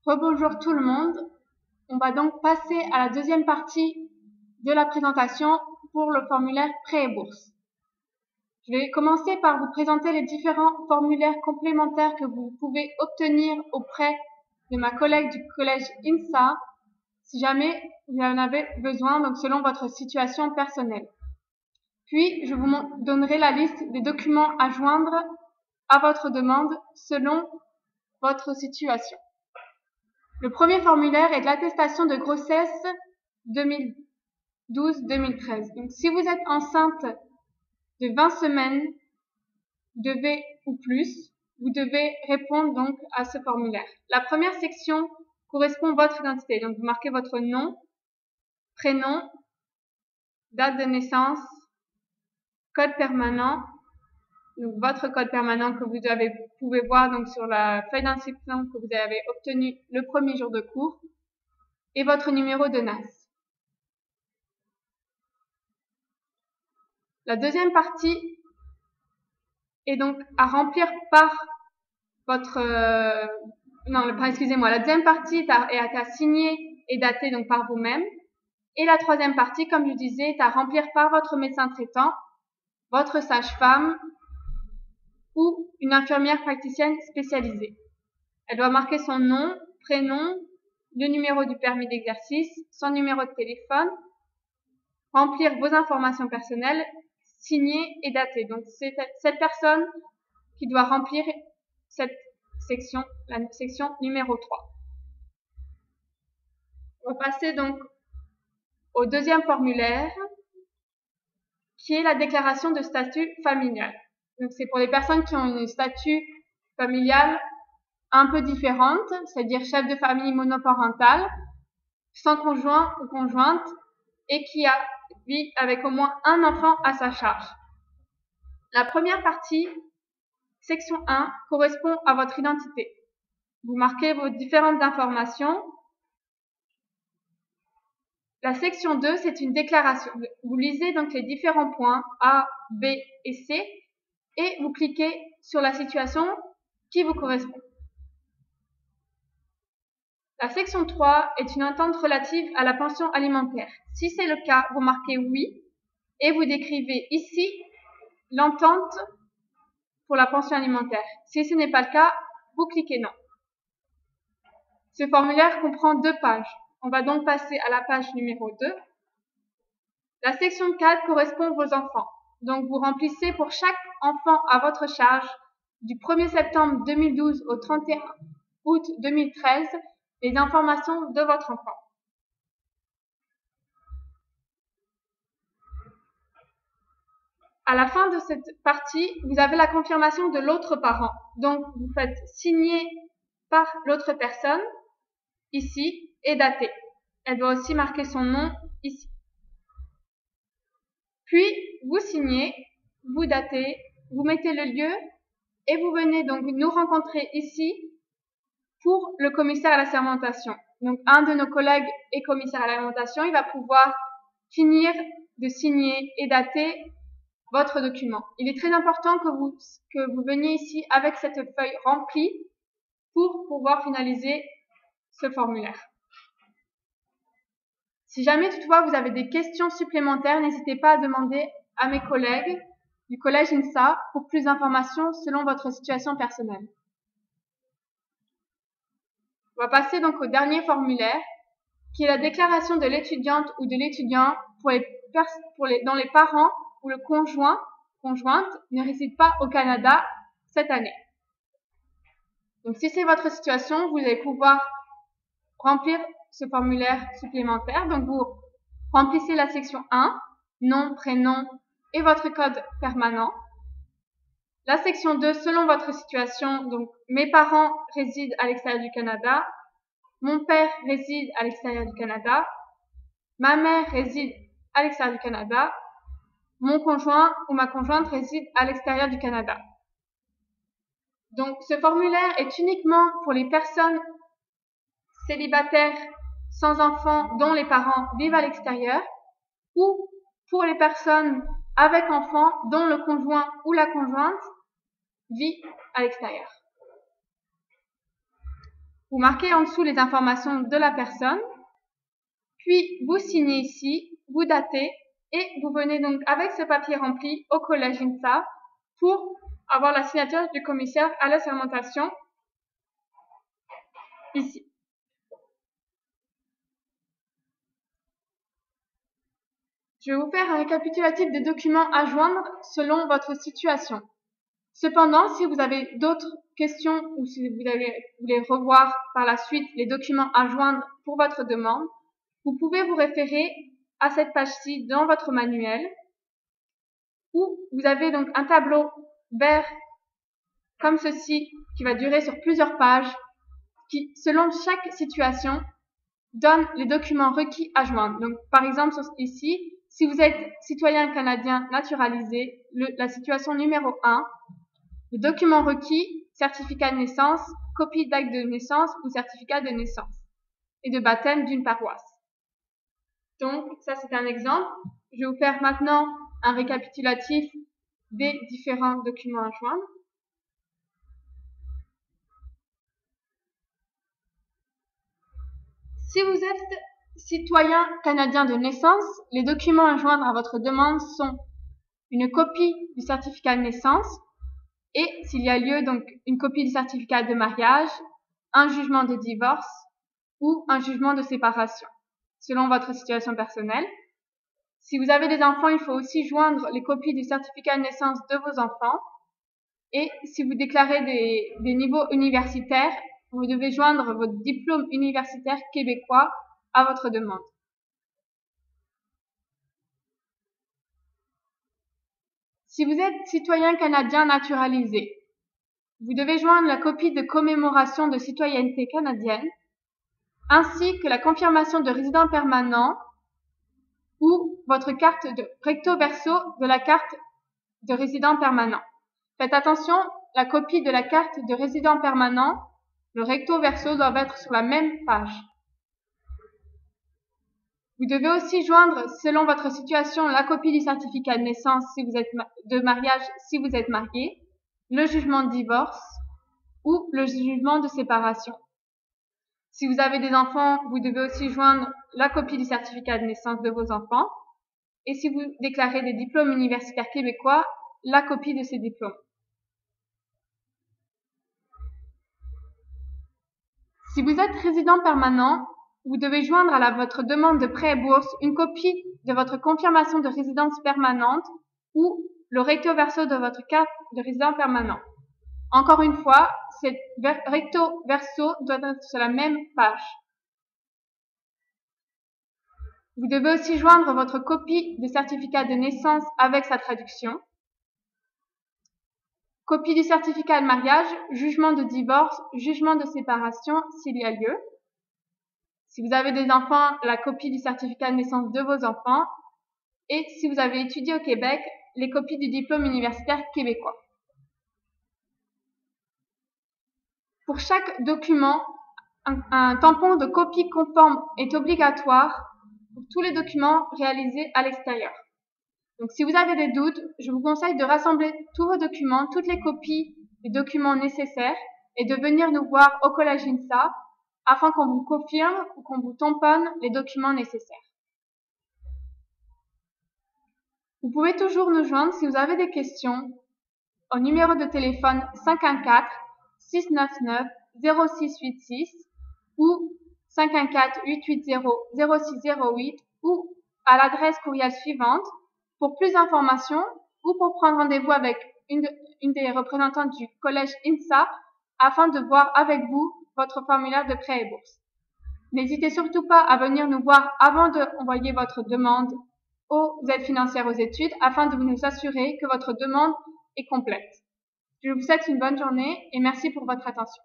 Rebonjour tout le monde. On va donc passer à la deuxième partie de la présentation pour le formulaire Prêt et Bourse. Je vais commencer par vous présenter les différents formulaires complémentaires que vous pouvez obtenir auprès de ma collègue du collège INSA si jamais vous en avez besoin, donc selon votre situation personnelle. Puis, je vous donnerai la liste des documents à joindre à votre demande selon votre situation. Le premier formulaire est de l'attestation de grossesse 2012-2013. Donc, si vous êtes enceinte de 20 semaines, ou plus, vous devez répondre donc à ce formulaire. La première section correspond à votre identité. Donc, vous marquez votre nom, prénom, date de naissance, code permanent, donc votre code permanent que vous pouvez voir donc sur la feuille d'inscription que vous avez obtenue le premier jour de cours, et votre numéro de NAS. La deuxième partie est donc à remplir par votre... la deuxième partie est à signer et dater donc par vous-même. Et la troisième partie, comme je disais, est à remplir par votre médecin traitant, votre sage-femme ou une infirmière praticienne spécialisée. Elle doit marquer son nom, prénom, le numéro du permis d'exercice, son numéro de téléphone, remplir vos informations personnelles, signer et dater. Donc, c'est cette personne qui doit remplir cette section, la section numéro 3. On va passer donc au deuxième formulaire, qui est la déclaration de statut familial. Donc, c'est pour les personnes qui ont un statut familial un peu différente, c'est-à-dire chef de famille monoparentale, sans conjoint ou conjointe, et qui vit avec au moins un enfant à sa charge. La première partie, section 1, correspond à votre identité. Vous marquez vos différentes informations. La section 2, c'est une déclaration. Vous lisez donc les différents points A, B et C et vous cliquez sur la situation qui vous correspond. La section 3 est une entente relative à la pension alimentaire. Si c'est le cas, vous marquez oui et vous décrivez ici l'entente pour la pension alimentaire. Si ce n'est pas le cas, vous cliquez non. Ce formulaire comprend 2 pages. On va donc passer à la page numéro 2. La section 4 correspond à vos enfants. Donc, vous remplissez pour chaque enfant à votre charge du 1er septembre 2012 au 31 août 2013 les informations de votre enfant. À la fin de cette partie, vous avez la confirmation de l'autre parent. Donc, vous faites signer par l'autre personne, ici, et dater. Elle doit aussi marquer son nom, ici. Puis, vous signez, vous datez, vous mettez le lieu, et vous venez donc nous rencontrer ici pour le commissaire à l'assermentation. Donc, un de nos collègues est commissaire à l'alimentation, il va pouvoir finir de signer et dater votre document. Il est très important que vous veniez ici avec cette feuille remplie pour pouvoir finaliser ce formulaire. Si jamais toutefois vous avez des questions supplémentaires, n'hésitez pas à demander à mes collègues du collège INSA pour plus d'informations selon votre situation personnelle. On va passer donc au dernier formulaire, qui est la déclaration de l'étudiante ou de l'étudiant dont les parents ou le conjointe ne réside pas au Canada cette année. Donc, si c'est votre situation, vous allez pouvoir remplir ce formulaire supplémentaire. Donc, vous remplissez la section 1, nom, prénom et votre code permanent. La section 2, selon votre situation, donc mes parents résident à l'extérieur du Canada, mon père réside à l'extérieur du Canada, ma mère réside à l'extérieur du Canada, mon conjoint ou ma conjointe réside à l'extérieur du Canada. Donc, ce formulaire est uniquement pour les personnes célibataires sans enfants dont les parents vivent à l'extérieur ou pour les personnes avec enfants dont le conjoint ou la conjointe vit à l'extérieur. Vous marquez en dessous les informations de la personne, puis vous signez ici, vous datez et vous venez donc avec ce papier rempli au collège INSA pour avoir la signature du commissaire à l'assermentation ici. Je vais vous faire un récapitulatif des documents à joindre selon votre situation. Cependant, si vous avez d'autres questions ou si vous voulez revoir par la suite les documents à joindre pour votre demande, vous pouvez vous référer à cette page-ci dans votre manuel où vous avez donc un tableau vert comme ceci qui va durer sur plusieurs pages qui, selon chaque situation, donne les documents requis à joindre. Donc, par exemple, ici, si vous êtes citoyen canadien naturalisé, la situation numéro 1, le document requis, certificat de naissance, copie d'acte de naissance ou certificat de naissance et de baptême d'une paroisse. Donc, ça c'est un exemple. Je vais vous faire maintenant un récapitulatif des différents documents à joindre. Si vous êtes citoyen canadien de naissance, les documents à joindre à votre demande sont une copie du certificat de naissance et, s'il y a lieu, donc une copie du certificat de mariage, un jugement de divorce ou un jugement de séparation, selon votre situation personnelle. Si vous avez des enfants, il faut aussi joindre les copies du certificat de naissance de vos enfants. Et si vous déclarez des niveaux universitaires, vous devez joindre votre diplôme universitaire québécois à votre demande. Si vous êtes citoyen canadien naturalisé, vous devez joindre la copie de commémoration de citoyenneté canadienne, ainsi que la confirmation de résident permanent ou votre carte de recto verso de la carte de résident permanent. Faites attention, la copie de la carte de résident permanent, le recto verso doivent être sur la même page. Vous devez aussi joindre, selon votre situation, la copie du certificat de naissance si vous êtes de mariage si vous êtes marié, le jugement de divorce ou le jugement de séparation. Si vous avez des enfants, vous devez aussi joindre la copie du certificat de naissance de vos enfants. Et si vous déclarez des diplômes universitaires québécois, la copie de ces diplômes. Si vous êtes résident permanent, vous devez joindre à votre demande de prêt et bourse une copie de votre confirmation de résidence permanente ou le recto verso de votre carte de résident permanent. Encore une fois, cette recto verso doit être sur la même page. Vous devez aussi joindre votre copie de certificat de naissance avec sa traduction, copie du certificat de mariage, jugement de divorce, jugement de séparation s'il y a lieu. Si vous avez des enfants, la copie du certificat de naissance de vos enfants. Et si vous avez étudié au Québec, les copies du diplôme universitaire québécois. Pour chaque document, un tampon de copie conforme est obligatoire pour tous les documents réalisés à l'extérieur. Donc, si vous avez des doutes, je vous conseille de rassembler tous vos documents, toutes les copies des documents nécessaires et de venir nous voir au collège INSA afin qu'on vous confirme ou qu'on vous tamponne les documents nécessaires. Vous pouvez toujours nous joindre si vous avez des questions au numéro de téléphone 514-699-0686 ou 514-880-0608 ou à l'adresse courriel suivante pour plus d'informations ou pour prendre rendez-vous avec une des représentantes du collège INSA afin de voir avec vous votre formulaire de prêt et bourse. N'hésitez surtout pas à venir nous voir avant d'envoyer votre demande aux aides financières aux études afin de nous assurer que votre demande est complète. Je vous souhaite une bonne journée et merci pour votre attention.